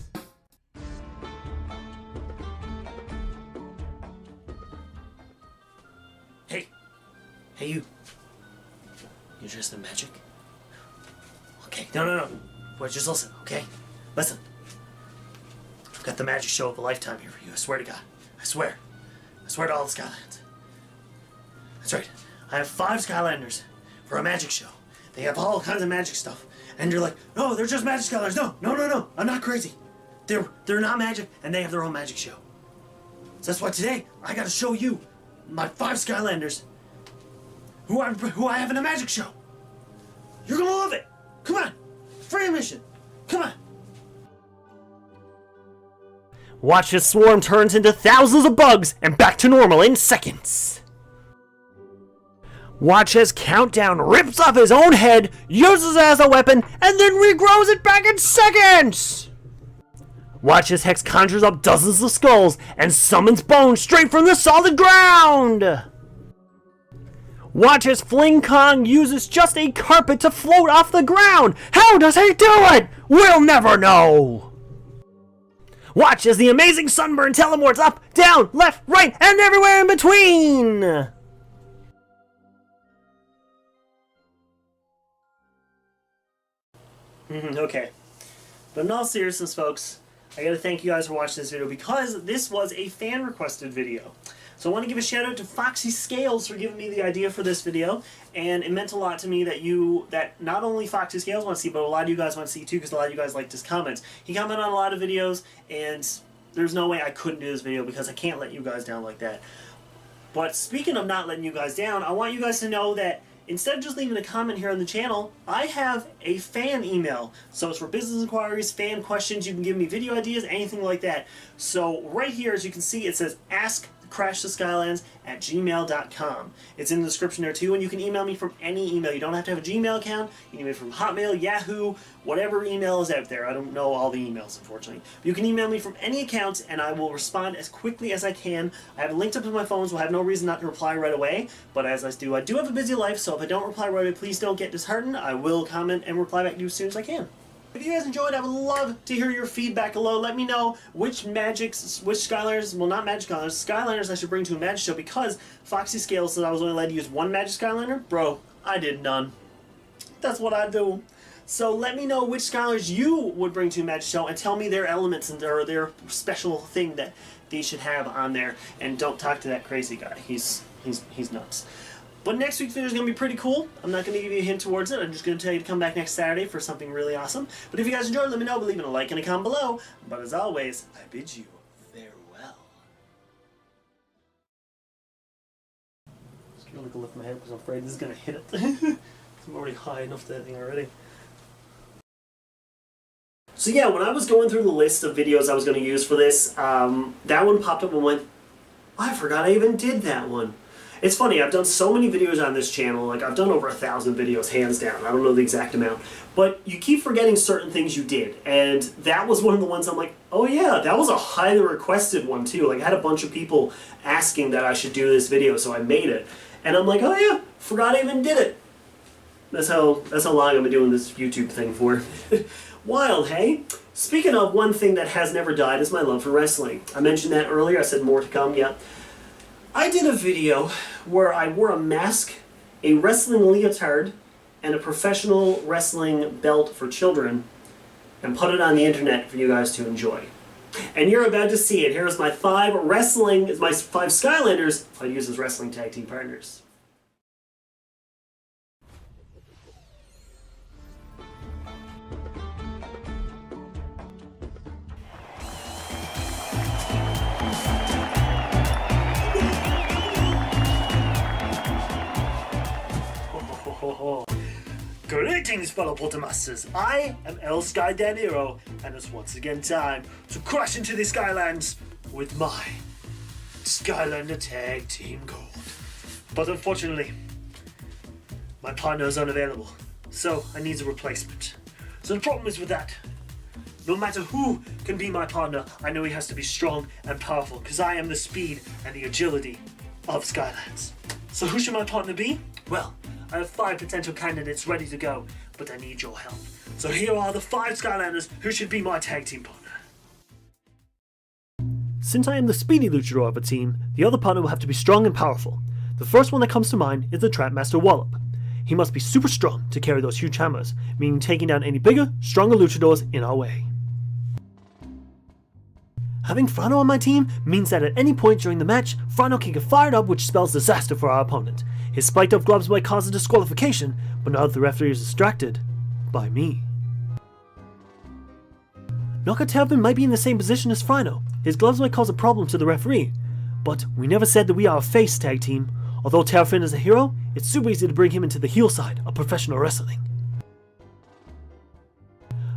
Speaker 1: Hey you. You interested in magic? Okay, no. Boy, just listen, okay? Listen. I've got the magic show of a lifetime here for you, I swear to God. I swear. I swear to all the Skylands. That's right. I have 5 Skylanders for a magic show. They have all kinds of magic stuff. And you're like, no, they're just magic Skylanders. No. I'm not crazy. They're not magic, and they have their own magic show. So that's why today, I gotta show you my 5 Skylanders who I have in a magic show. You're gonna love it. Come on. Free admission. Come on. Watch as Swarm turns into thousands of bugs and back to normal in seconds. Watch as Countdown rips off his own head, uses it as a weapon, and then regrows it back in seconds! Watch as Hex conjures up dozens of skulls and summons bones straight from the solid ground! Watch as Fling Kong uses just a carpet to float off the ground! How does he do it? We'll never know!
Speaker 2: Watch as the amazing sunburn teleports up, down, left, right, and everywhere in between!
Speaker 1: Okay. But in all seriousness, folks, I gotta thank you guys for watching this video because this was a fan-requested video. So I want to give a shout out to Foxy Scales for giving me the idea for this video, and it meant a lot to me that not only Foxy Scales want to see, but a lot of you guys want to see too, because a lot of you guys liked his comments. He commented on a lot of videos, and there's no way I couldn't do this video because I can't let you guys down like that. But speaking of not letting you guys down, I want you guys to know that instead of just leaving a comment here on the channel, I have a fan email. So it's for business inquiries, fan questions, you can give me video ideas, anything like that. So right here, as you can see, it says askcrashtheskylands@gmail.com. It's in the description there too, and you can email me from any email. You don't have to have a Gmail account. You can email from Hotmail, Yahoo, whatever email is out there. I don't know all the emails, unfortunately. But you can email me from any account, and I will respond as quickly as I can. I have it linked up to my phone, so I have no reason not to reply right away. But as I do have a busy life, so if I don't reply right away, please don't get disheartened. I will comment and reply back to you as soon as I can. If you guys enjoyed, I would love to hear your feedback below. Let me know which Skylanders, well, not Magic Skylanders I should bring to a Magic show, because Foxy Scales said I was only allowed to use one Magic Skylander. Bro, I did none. That's what I do. So let me know which Skylanders you would bring to a Magic show, and tell me their elements and their special thing that they should have on there. And don't talk to that crazy guy. He's nuts. But next week's video is going to be pretty cool. I'm not going to give you a hint towards it. I'm just going to tell you to come back next Saturday for something really awesome. But if you guys enjoyed, let me know by leaving a like and a comment below. But as always, I bid you farewell. Just gonna lift my head because I'm afraid this is going to hit it. I'm already high enough to that thing already. So yeah, when I was going through the list of videos I was going to use for this, that one popped up and went, I forgot I even did that one. It's funny, I've done so many videos on this channel, like I've done over 1,000 videos, hands down. I don't know the exact amount. But you keep forgetting certain things you did. And that was one of the ones I'm like, oh yeah, that was a highly requested one too. Like I had a bunch of people asking that I should do this video, so I made it. And I'm like, oh yeah, forgot I even did it. That's how long I've been doing this YouTube thing for. Wild, hey? Speaking of, one thing that has never died is my love for wrestling. I mentioned that earlier, I said more to come, yeah. I did a video where I wore a mask, a wrestling leotard, and a professional wrestling belt for children, and put it on the internet for you guys to enjoy. And you're about to see it. Here's my five Skylanders I use as wrestling tag team partners. Greetings, fellow Poltermasters. I am El Sky Danero, and it's once again time to crash into the Skylands with my Skylander Tag Team Gold. But unfortunately, my partner is unavailable, so I need a replacement. So the problem is with that, no matter who can be my partner, I know he has to be strong and powerful, because I am the speed and the agility of Skylands. So who should my partner be? Well, I have 5 potential candidates ready to go, but I need your help. So here are the 5 Skylanders who should be my tag team partner.
Speaker 2: Since I am the speedy luchador of a team, the other partner will have to be strong and powerful. The first one that comes to mind is the Trapmaster Wallop. He must be super strong to carry those huge hammers, meaning taking down any bigger, stronger luchadors in our way. Having Frano on my team means that at any point during the match, Frano can get fired up, which spells disaster for our opponent. His spiked up gloves might cause a disqualification, but now that the referee is distracted by me. Nokatailvin might be in the same position as Frano. His gloves might cause a problem to the referee, but we never said that we are a face tag team. Although Tailfin is a hero, it's super easy to bring him into the heel side of professional wrestling.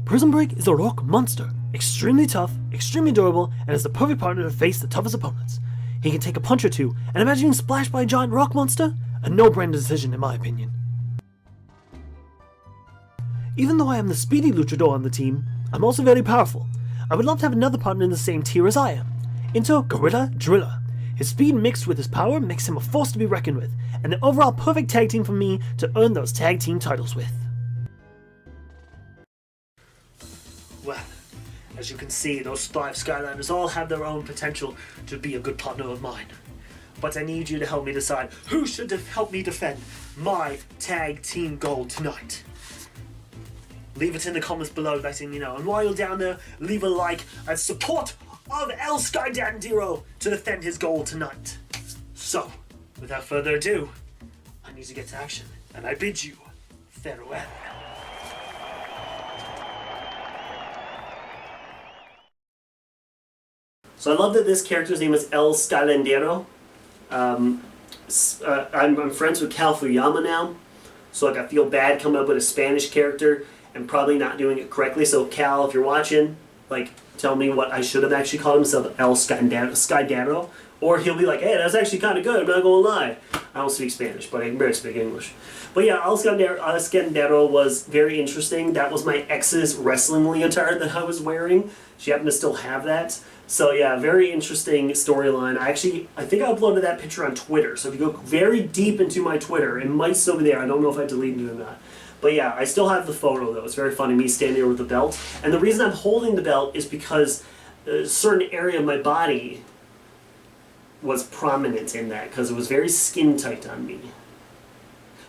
Speaker 2: Prism Break is a rock monster, extremely tough, extremely durable, and is the perfect partner to face the toughest opponents. He can take a punch or two, and imagine being splashed by a giant rock monster? A no-brainer decision in my opinion. Even though I am the speedy luchador on the team, I'm also very powerful. I would love to have another partner in the same tier as I am. Enter Gorilla Driller. His speed mixed with his power makes him a force to be reckoned with, and the overall perfect tag team for me to earn those tag team titles with.
Speaker 1: Well, As you can see, those 5 Skylanders all have their own potential to be a good partner of mine. But I need you to help me decide who should help me defend my tag team gold tonight. Leave it in the comments below, letting me know. And while you're down there, leave a like and support of El Skydandero to defend his goal tonight. So, without further ado, I need to get to action, and I bid you farewell. So I love that this character's name is El Skylandero. I'm friends with Cal Fuyama now, so like I feel bad coming up with a Spanish character and probably not doing it correctly. So Cal, if you're watching, like, tell me what I should have actually called himself, El Skydandero. Or he'll be like, hey, that's actually kind of good, I'm not going to lie. I don't speak Spanish, but I can barely speak English. But yeah, El Skydandero was very interesting. That was my ex's wrestling leotard that I was wearing. She happened to still have that. So yeah, very interesting storyline. I think I uploaded that picture on Twitter. So if you go very deep into my Twitter, it might still be there. I don't know if I deleted it or not. But yeah, I still have the photo though. It's very funny, me standing there with the belt. And the reason I'm holding the belt is because a certain area of my body was prominent in that, because it was very skin tight on me.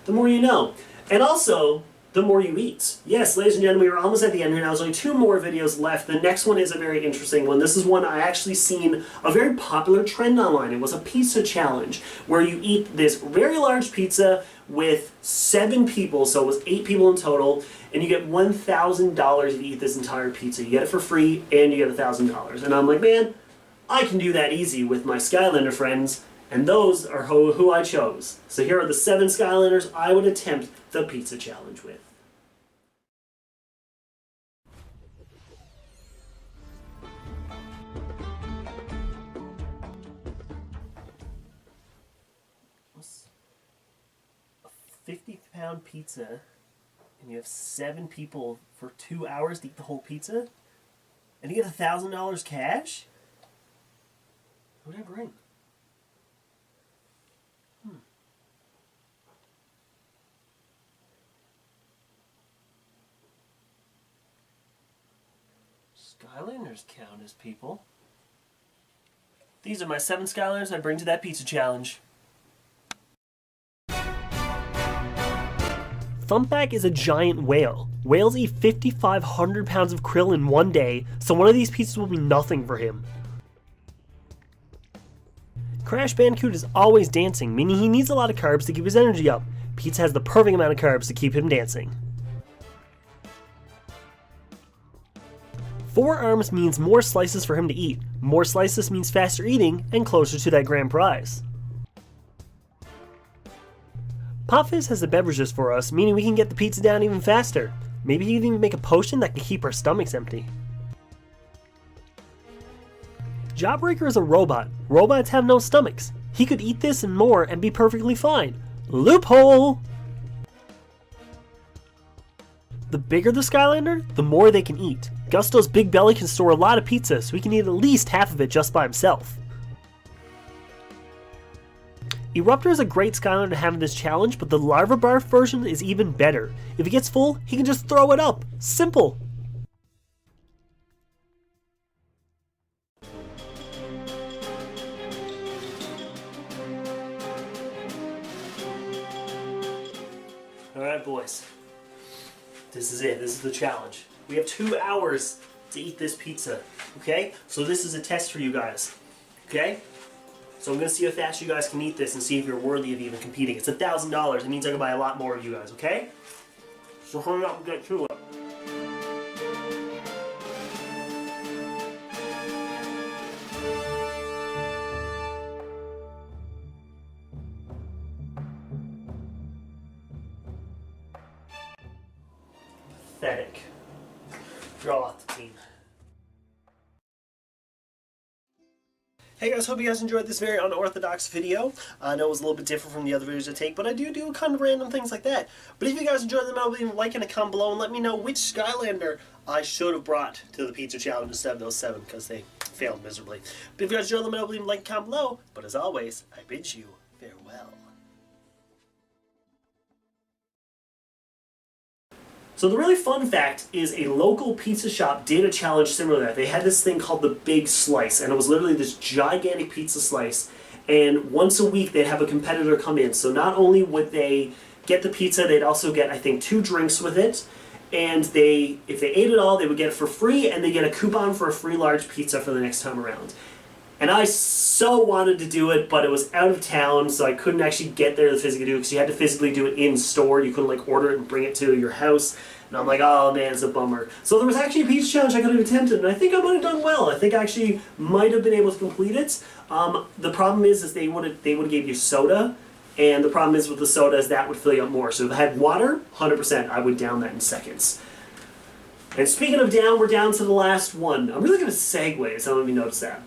Speaker 1: The more you know. And also, the more you eat. Yes, ladies and gentlemen, we're almost at the end here now. There's only 2 more videos left. The next one is a very interesting one. This is one I actually seen a very popular trend online. It was a pizza challenge where you eat this very large pizza with 7 people, so it was 8 people in total, and you get $1,000 if you eat this entire pizza. You get it for free, and you get $1,000. And I'm like, man, I can do that easy with my Skylander friends, and those are who I chose. So here are the 7 Skylanders I would attempt the pizza challenge with. A 50-pound pizza, and you have 7 people for 2 hours to eat the whole pizza? And you get $1,000 cash? What did I bring? Skylanders count as people. These are my 7 Skylanders I bring to that pizza challenge. Thumpback is a giant whale. Whales eat 5,500 pounds of krill in one day, so one of these pizzas will be nothing for him. Crash Bandicoot is always dancing, meaning he needs a lot of carbs to keep his energy up. Pizza has the perfect amount of carbs to keep him dancing. 4 arms means more slices for him to eat. More slices means faster eating and closer to that grand prize. Pop Fizz has the beverages for us, meaning we can get the pizza down even faster. Maybe he can even make a potion that can keep our stomachs empty. Jawbreaker is a robot. Robots have no stomachs. He could eat this and more and be perfectly fine. Loophole! The bigger the Skylander, the more they can eat. Gusto's big belly can store a lot of pizza, so he can eat at least half of it just by himself. Eruptor is a great Skylander to have in this challenge, but the Larva Barf version is even better. If he gets full, he can just throw it up. Simple! Alright boys, this is it, this is the challenge. We have 2 hours to eat this pizza, okay? So this is a test for you guys, okay? So I'm going to see how fast you guys can eat this and see if you're worthy of even competing. It's $1,000, it means I can buy a lot more of you guys, okay? So hurry up and get to it. Pathetic. Draw out the team. Hey guys, hope you guys enjoyed this very unorthodox video. I know it was a little bit different from the other videos I take, but I do kind of random things like that. But if you guys enjoyed them, I'll leave a like and a comment below and let me know which Skylander I should have brought to the pizza challenge instead of those 7, because they failed miserably. But if you guys enjoyed them, I'll leave a like and comment below. But as always, I bid you farewell. So the really fun fact is a local pizza shop did a challenge similar to that. They had this thing called the Big Slice, and it was literally this gigantic pizza slice. And once a week, they'd have a competitor come in. So not only would they get the pizza, they'd also get, I think, 2 drinks with it. And if they ate it all, they would get it for free, and they get a coupon for a free large pizza for the next time around. And I so wanted to do it, but it was out of town, so I couldn't actually get there to physically do it, because you had to physically do it in store. You couldn't like order it and bring it to your house. And I'm like, oh man, it's a bummer. So there was actually a pizza challenge I could have attempted, and I think I might have done well. I think I actually might have been able to complete it. The problem is they would have gave you soda, and the problem is with the soda is that would fill you up more. So if I had water, 100%, I would down that in seconds. And speaking of down, we're down to the last one. I'm really going to segue, so I don't know if you noticed that.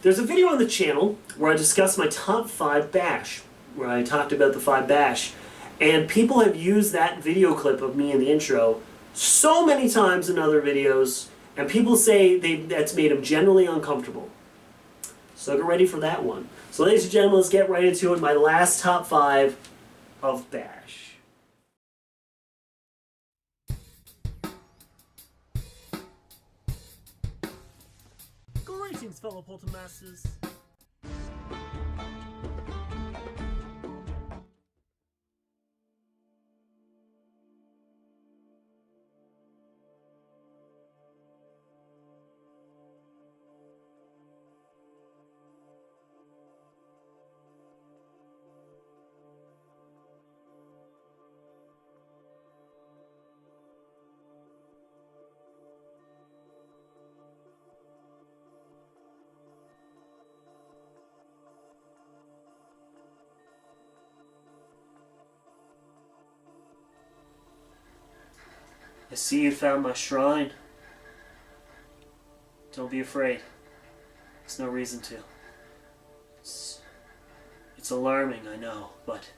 Speaker 1: There's a video on the channel where I discuss my top 5 bash, where I talked about the 5 bash. And people have used that video clip of me in the intro so many times in other videos, and people say that's made them generally uncomfortable. So get ready for that one. So ladies and gentlemen, let's get right into it. My last top 5 of bash. Greetings, fellow Poltermasters. I see you found my shrine. Don't be afraid. There's no reason to. It's alarming, I know, but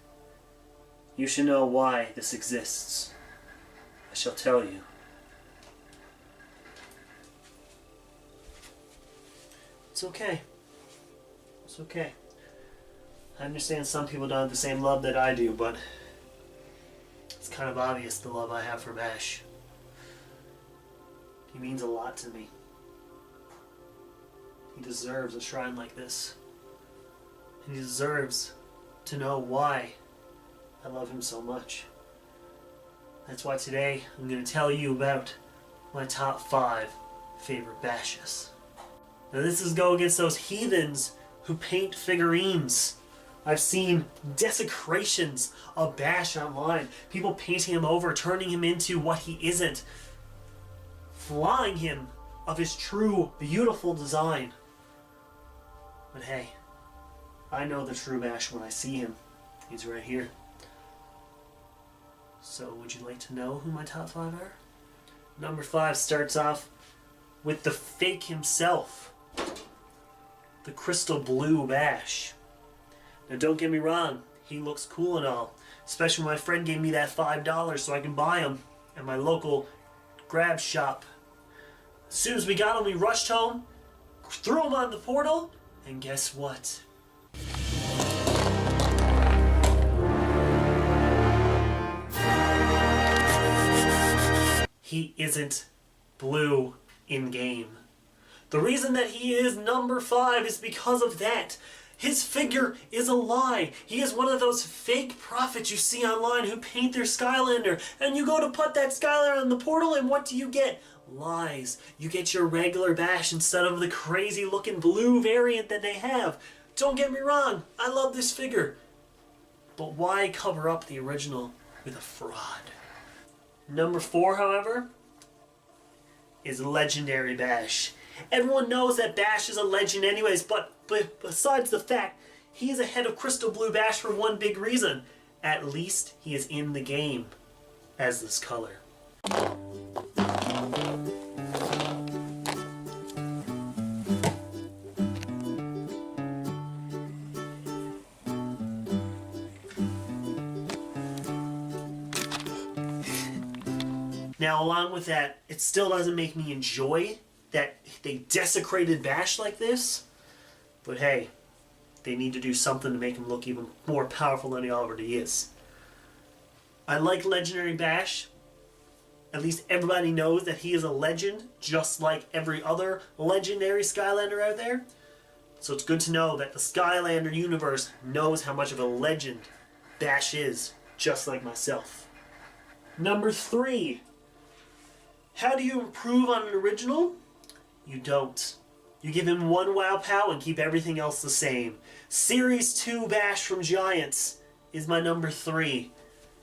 Speaker 1: you should know why this exists. I shall tell you. It's okay. It's okay. I understand some people don't have the same love that I do, but it's kind of obvious the love I have for Bash. He means a lot to me. He deserves a shrine like this. And he deserves to know why I love him so much. That's why today I'm going to tell you about my top 5 favorite bashes. Now this is go against those heathens who paint figurines. I've seen desecrations of Bash online. People painting him over, turning him into what he isn't. Flying him of his true, beautiful design. But hey, I know the true Bash when I see him. He's right here. So would you like to know who my top 5 are? Number 5 starts off with the fake himself. The crystal blue Bash. Now don't get me wrong, he looks cool and all. Especially when my friend gave me that $5 so I can buy him at my local grab shop. As soon as we got him, we rushed home, threw him on the portal, and guess what? He isn't blue in-game. The reason that he is number 5 is because of that. His figure is a lie. He is one of those fake prophets you see online who paint their Skylander, and you go to put that Skylander in the portal, and what do you get? Lies. You get your regular Bash instead of the crazy looking blue variant that they have. Don't get me wrong, I love this figure. But why cover up the original with a fraud? Number 4, however, is Legendary Bash. Everyone knows that Bash is a legend anyways, but besides the fact, he is ahead of Crystal Blue Bash for one big reason. At least he is in the game as this color. Now, along with that, it still doesn't make me enjoy that they desecrated Bash like this. But hey, they need to do something to make him look even more powerful than he already is. I like Legendary Bash, At least everybody knows that he is a legend, just like every other legendary Skylander out there. So it's good to know that the Skylander universe knows how much of a legend Bash is, just like myself. Number 3. How do you improve on an original? You don't. You give him one Wow Pow and keep everything else the same. Series 2 Bash from Giants is my number 3.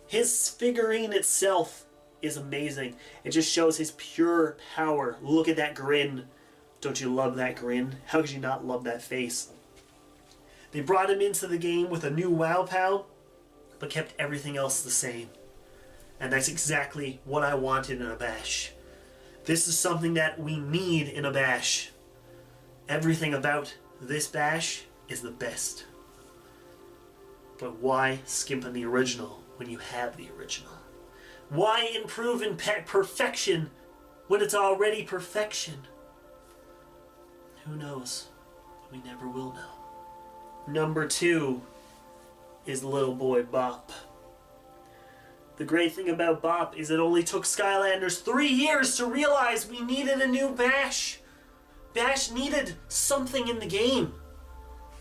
Speaker 1: His figurine itself is amazing. It just shows his pure power. Look at that grin. Don't you love that grin? How could you not love that face? They brought him into the game with a new Wow Pow, but kept everything else the same. And that's exactly what I wanted in a Bash. This is something that we need in a Bash. Everything about this Bash is the best. But why skimp on the original when you have the original? Why improve in perfection when it's already perfection? Who knows? We never will know. Number 2 is little boy Bop. The great thing about Bop is it only took Skylanders 3 years to realize we needed a new Bash. Bash needed something in the game.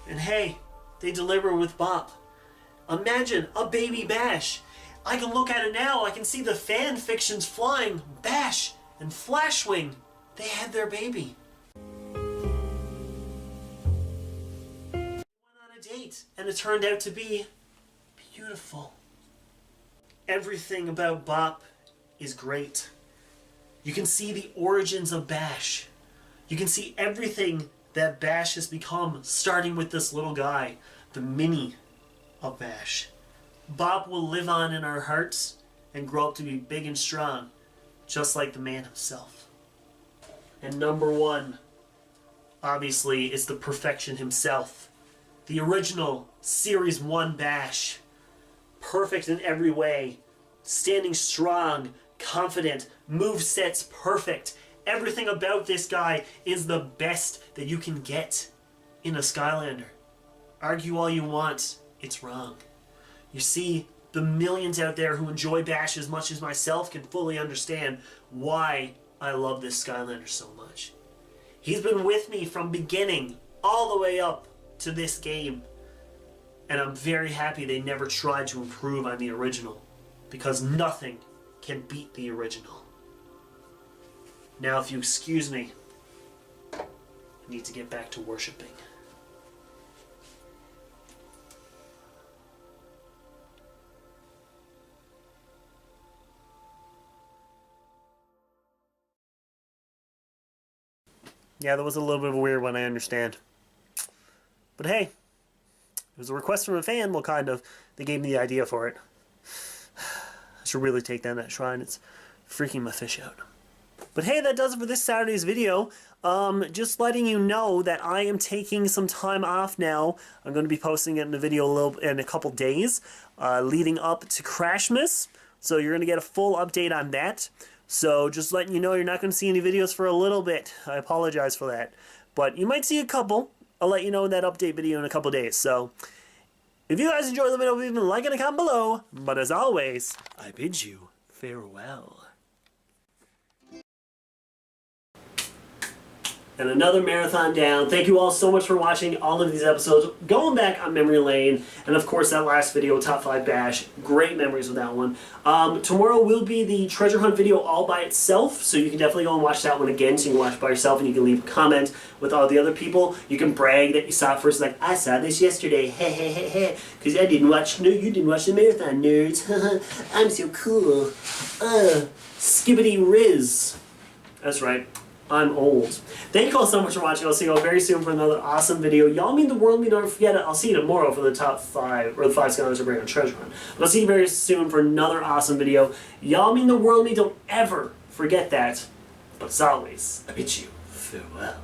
Speaker 1: And hey, they deliver with Bop. Imagine a baby Bash. I can look at it now, I can see the fan fictions flying. Bash and Flashwing, they had their baby. They went on a date, and it turned out to be beautiful. Everything about Bop is great. You can see the origins of Bash. You can see everything that Bash has become, starting with this little guy, the mini of Bash. Bop will live on in our hearts and grow up to be big and strong, just like the man himself. And number 1, obviously, is the perfection himself. The original Series 1 Bash. Perfect in every way. Standing strong, confident, movesets perfect. Everything about this guy is the best that you can get in a Skylander. Argue all you want, it's wrong. You see, the millions out there who enjoy Bash as much as myself can fully understand why I love this Skylander so much. He's been with me from beginning all the way up to this game. And I'm very happy they never tried to improve on the original, because nothing can beat the original. Now, if you excuse me, I need to get back to worshiping. Yeah, that was a little bit of a weird one, I understand. But hey, it was a request from a fan, well, kind of. They gave me the idea for it. I should really take down that shrine. It's freaking my fish out. But hey, that does it for this Saturday's video. Just letting you know that I am taking some time off now. I'm going to be posting it in a video in a couple days, leading up to Crashmas. So you're going to get a full update on that. So just letting you know you're not going to see any videos for a little bit. I apologize for that. But you might see a couple. I'll let you know in that update video in a couple days. So if you guys enjoyed the video, leave a like and a comment below. But as always, I bid you farewell. And another marathon down. Thank you all so much for watching all of these episodes. Going back on memory lane. And of course that last video, Top 5 Bash. Great memories with that one. Tomorrow will be the treasure hunt video all by itself. So you can definitely go and watch that one again. So you can watch it by yourself and you can leave a comment with all the other people. You can brag that you saw it first. Like, I saw this yesterday. Hey, hey, hey, hey. Because I didn't watch, no, you didn't watch the marathon, nerds. I'm so cool. Skibbity Riz. That's right. I'm old. Thank you all so much for watching. I'll see you all very soon for another awesome video. Y'all mean the world, me, don't forget it. I'll see you tomorrow for the top 5, or the 5 Skylanders are bringing on treasure hunt. But I'll see you very soon for another awesome video. Y'all mean the world, me, don't ever forget that. But as always, I bid you farewell.